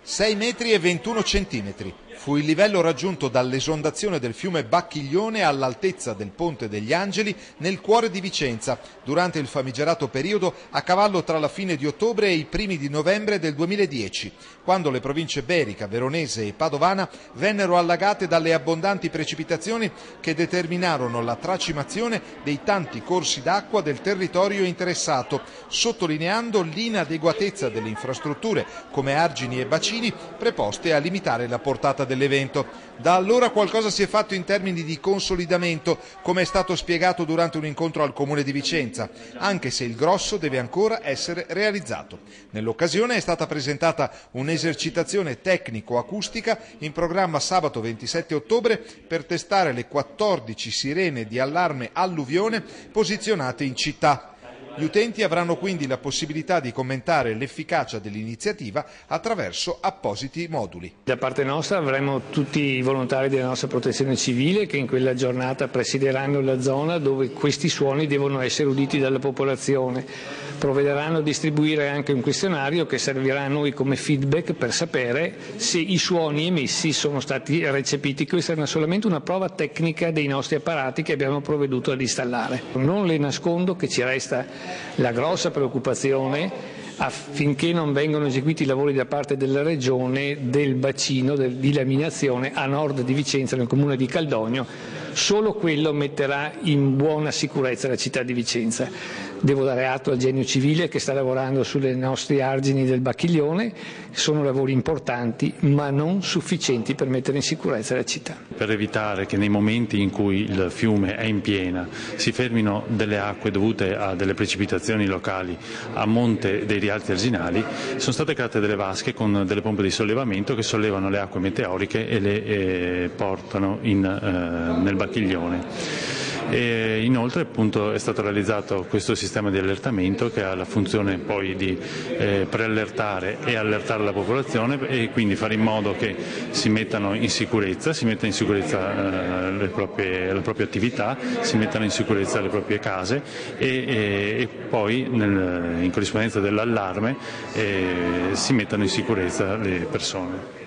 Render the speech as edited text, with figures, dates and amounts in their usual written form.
6 metri e 21 centimetri. Fu il livello raggiunto dall'esondazione del fiume Bacchiglione all'altezza del Ponte degli Angeli nel cuore di Vicenza, durante il famigerato periodo a cavallo tra la fine di ottobre e i primi di novembre del 2010, quando le province Berica, Veronese e Padovana vennero allagate dalle abbondanti precipitazioni che determinarono la tracimazione dei tanti corsi d'acqua del territorio interessato, sottolineando l'inadeguatezza delle infrastrutture come argini e bacini preposte a limitare la portata dell'evento. Da allora qualcosa si è fatto in termini di consolidamento, come è stato spiegato durante un incontro al Comune di Vicenza, anche se il grosso deve ancora essere realizzato. Nell'occasione è stata presentata un'esercitazione tecnico-acustica in programma sabato 27 ottobre per testare le 14 sirene di allarme alluvione posizionate in città. Gli utenti avranno quindi la possibilità di commentare l'efficacia dell'iniziativa attraverso appositi moduli. Da parte nostra avremo tutti i volontari della nostra protezione civile che in quella giornata presideranno la zona dove questi suoni devono essere uditi dalla popolazione. Provvederanno a distribuire anche un questionario che servirà a noi come feedback per sapere se i suoni emessi sono stati recepiti. Questa è solamente una prova tecnica dei nostri apparati che abbiamo provveduto ad installare. Non le nascondo che ci resta la grossa preoccupazione affinché non vengano eseguiti i lavori da parte della Regione del bacino di laminazione a nord di Vicenza, nel comune di Caldogno. Solo quello metterà in buona sicurezza la città di Vicenza. Devo dare atto al Genio Civile che sta lavorando sulle nostre argini del Bacchiglione. Sono lavori importanti ma non sufficienti per mettere in sicurezza la città. Per evitare che nei momenti in cui il fiume è in piena si fermino delle acque dovute a delle precipitazioni locali a monte dei rialti arginali, sono state create delle vasche con delle pompe di sollevamento che sollevano le acque meteoriche e le portano nel Bacchiglione. E inoltre appunto è stato realizzato questo sistema di allertamento che ha la funzione poi di preallertare e allertare la popolazione e quindi fare in modo che si metta in sicurezza la propria attività, si mettano in sicurezza le proprie case e poi in corrispondenza dell'allarme si mettano in sicurezza le persone.